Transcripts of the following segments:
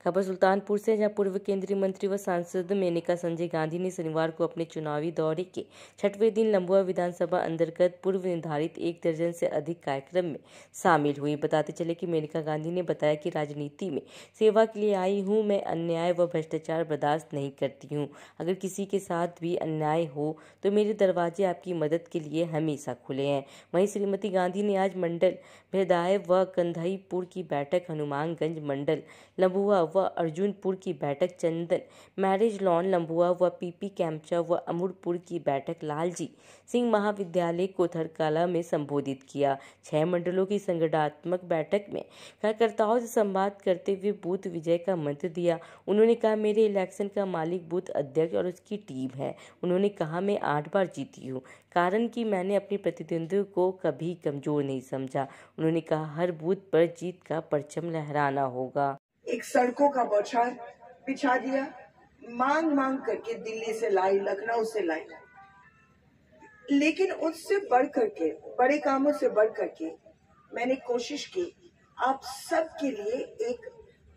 खबर सुल्तानपुर से, जहां पूर्व केंद्रीय मंत्री व सांसद मेनका संजय गांधी ने शनिवार को अपने चुनावी दौरे के 6वें दिन लंबुआ विधानसभा अंतर्गत पूर्व निर्धारित 1 दर्जन से अधिक कार्यक्रम में शामिल हुई। बताते चले कि मेनका गांधी ने बताया कि राजनीति में सेवा के लिए आई हूं, मैं अन्याय व भ्रष्टाचार बर्दाश्त नहीं करती हूं। अगर किसी के साथ भी अन्याय हो तो मेरे दरवाजे आपकी मदद के लिए हमेशा खुले हैं। वहीं श्रीमती गांधी ने आज मंडल भेदाय व कंधाईपुर की बैठक, हनुमानगंज मंडल लंबुआ व अर्जुनपुर की बैठक, चंदन मैरिज लॉन लंबुआ व पीपी कैंपचा व अमूरपुर की बैठक लालजी सिंह महाविद्यालय कोथरकाला में संबोधित किया। 6 मंडलों की संगठनात्मक बैठक में कार्यकर्ताओं से संवाद करते हुए बूथ विजय का मंत्र दिया। उन्होंने कहा, मेरे इलेक्शन का मालिक बूथ अध्यक्ष और उसकी टीम है। उन्होंने कहा, मैं 8 बार जीती हूँ, कारण कि मैंने अपने प्रतिद्वंदियों को कभी कमजोर नहीं समझा। उन्होंने कहा, हर बूथ पर जीत का परचम लहराना होगा। एक सड़कों का बौछार बिछा दिया, मांग मांग करके दिल्ली से लाई, लखनऊ से लाई, लेकिन उससे बढ़ करके, बड़े कामों से बढ़ करके मैंने कोशिश की आप सबके लिए एक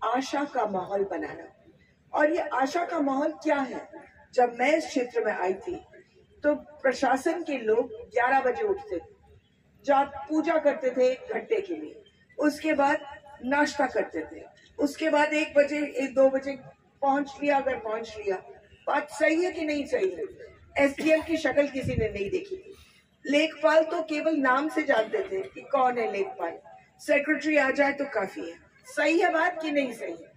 आशा का माहौल बनाना। और ये आशा का माहौल क्या है? जब मैं इस क्षेत्र में आई थी तो प्रशासन के लोग 11 बजे उठते थे, पूजा करते थे घंटे के लिए, उसके बाद नाश्ता करते थे, उसके बाद 1 बजे 2 बजे पहुंच लिया। अगर पहुंच लिया, बात सही है कि नहीं सही है? एसडीएम की शक्ल किसी ने नहीं देखी थी। लेखपाल तो केवल नाम से जानते थे कि कौन है लेखपाल, सेक्रेटरी आ जाए तो काफी है। सही है बात कि नहीं सही है?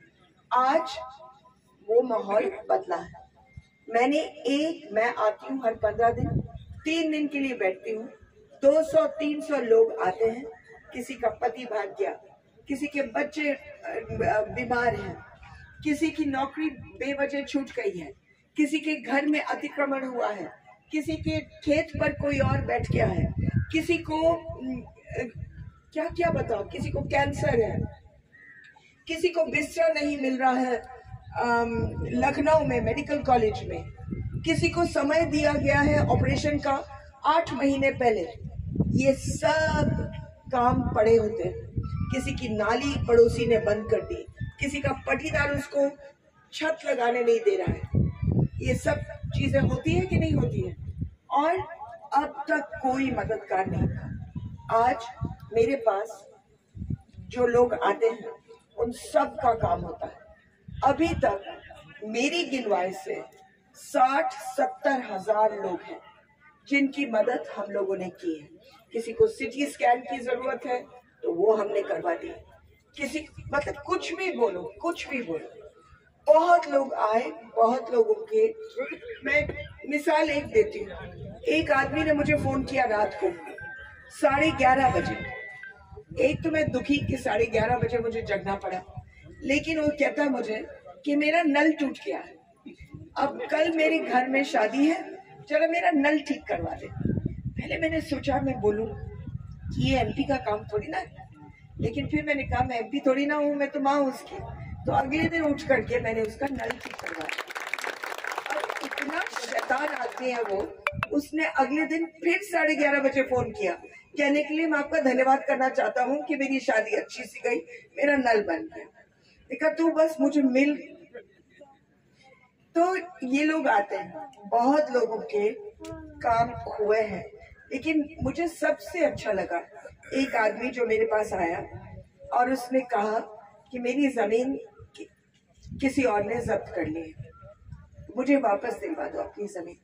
आज वो माहौल बदला है। मैं आती हूँ हर 15 दिन, 3 दिन के लिए बैठती हूँ। 200-300 लोग आते हैं। किसी का पति भाग गया, किसी के बच्चे बीमार हैं, किसी की नौकरी बेवजह छूट गई है, किसी के घर में अतिक्रमण हुआ है, किसी के खेत पर कोई और बैठ गया है, किसी को क्या क्या बताओ, किसी को कैंसर है, किसी को बिस्तर नहीं मिल रहा है लखनऊ में मेडिकल कॉलेज में, किसी को समय दिया गया है ऑपरेशन का 8 महीने पहले। ये सब काम पड़े होते हैं। किसी की नाली पड़ोसी ने बंद कर दी, किसी का पटीदार उसको छत लगाने नहीं दे रहा है। ये सब चीजें होती है कि नहीं होती है? और अब तक कोई मददगार नहीं था। आज मेरे पास जो लोग आते हैं उन सब का काम होता है। अभी तक मेरी गिनवाई से 60-70 हजार लोग हैं जिनकी मदद हम लोगों ने की है। किसी को सिटी स्कैन की जरूरत है तो वो हमने करवा दी। किसी मतलब कुछ भी बोलो, कुछ भी बोलो। बहुत लोग आए, बहुत लोगों के। मैं मिसाल एक देती हूँ। एक आदमी ने मुझे फोन किया रात को 11:30 बजे। एक तो मैं दुखी कि 11:30 बजे मुझे जगना पड़ा, लेकिन वो कहता मुझे कि मेरा नल टूट गया है, अब कल मेरे घर में शादी है, जरा मेरा नल ठीक करवा दे। पहले मैंने सोचा मैं बोलूं कि ये एमपी का काम थोड़ी ना है, लेकिन फिर मैंने कहा मैं एमपी थोड़ी ना हूं, मैं तो माँ उसकी। तो अगले दिन उठ करके मैंने उसका नल ठीक करवा दिया। और इतना शैतान आदमी है वो, उसने अगले दिन फिर 11:30 बजे फोन किया कहने के लिए मैं आपका धन्यवाद करना चाहता हूँ कि मेरी शादी अच्छी सी गई, मेरा नल बन गया। देखा, तू बस मुझे मिल। तो ये लोग आते हैं, बहुत लोगों के काम हुए हैं, लेकिन मुझे सबसे अच्छा लगा एक आदमी जो मेरे पास आया और उसने कहा कि मेरी जमीन किसी और ने जब्त कर ली है, मुझे वापस दिलवा दो अपनी जमीन।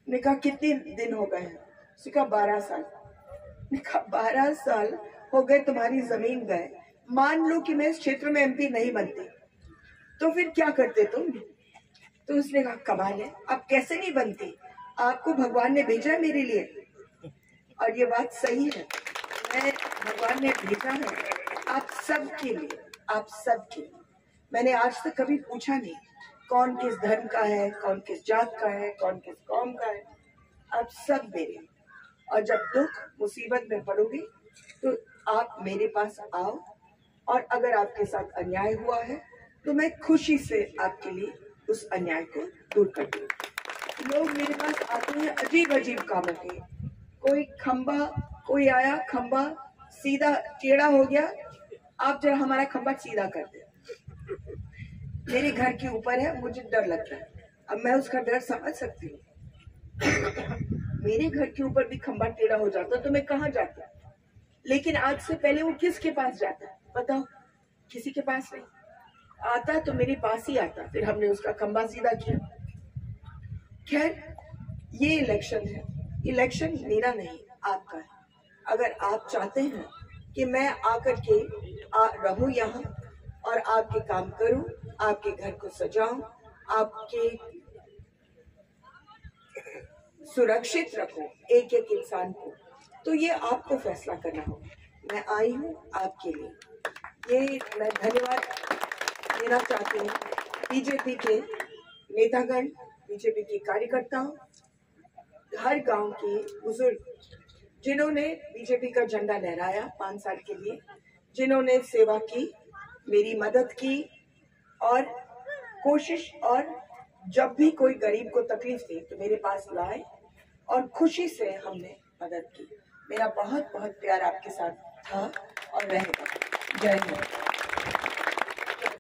ने कहा कितने दिन हो गए हैं? उसने कहा 12 साल। ने कहा 12 साल हो गए तुम्हारी जमीन गए, मान लो कि मैं इस क्षेत्र में एमपी नहीं बनती तो फिर क्या करते तुम? तो उसने कहा कमाल है, अब कैसे नहीं बनती, आपको भगवान ने भेजा मेरे लिए। और ये बात सही है, मैं भगवान ने भेजा है आप सबके लिए, आप सबके लिए। मैंने आज तक कभी पूछा नहीं कौन किस धर्म का है, कौन किस जात का है, कौन किस कौम का है, आप सब मेरे। और जब दुख मुसीबत में पड़ोगे तो आप मेरे पास आओ, और अगर आपके साथ अन्याय हुआ है तो मैं खुशी से आपके लिए उस अन्याय को दूर कर दूँ। लोग मेरे पास आते हैं अजीब अजीब कामों के। कोई खंबा, कोई आया खंबा सीधा टेढ़ा हो गया, आप जरा हमारा खंबा सीधा कर दे। मेरे घर के ऊपर है, मुझे डर लगता है। अब मैं उसका डर समझ सकती हूँ। मेरे घर के ऊपर भी खंबा टेढ़ा हो जाता तो मैं कहाँ जाता, लेकिन आज से पहले वो किसके पास जाता बताओ? किसी के पास नहीं आता, तो मेरे पास ही आता, फिर हमने उसका खंबा सीधा किया। खैर, ये इलेक्शन है, इलेक्शन मेरा नहीं आपका है। अगर आप चाहते हैं कि मैं आकर के रहूं यहाँ और आपके काम करूं, आपके घर को सजाऊं, आपके सुरक्षित रखूं एक एक इंसान को, तो ये आपको फैसला करना होगा। मैं आई हूँ आपके लिए, ये मैं धन्यवाद देना चाहती हूँ बीजेपी के नेतागण, बीजेपी के कार्यकर्ताओं, हर गांव के बुजुर्ग जिन्होंने बीजेपी का झंडा लहराया 5 साल के लिए, जिन्होंने सेवा की, मेरी मदद की और कोशिश, और जब भी कोई गरीब को तकलीफ थी तो मेरे पास लाए और खुशी से हमने मदद की। मेरा बहुत बहुत प्यार आपके साथ था और रहेगा। जय हिंद।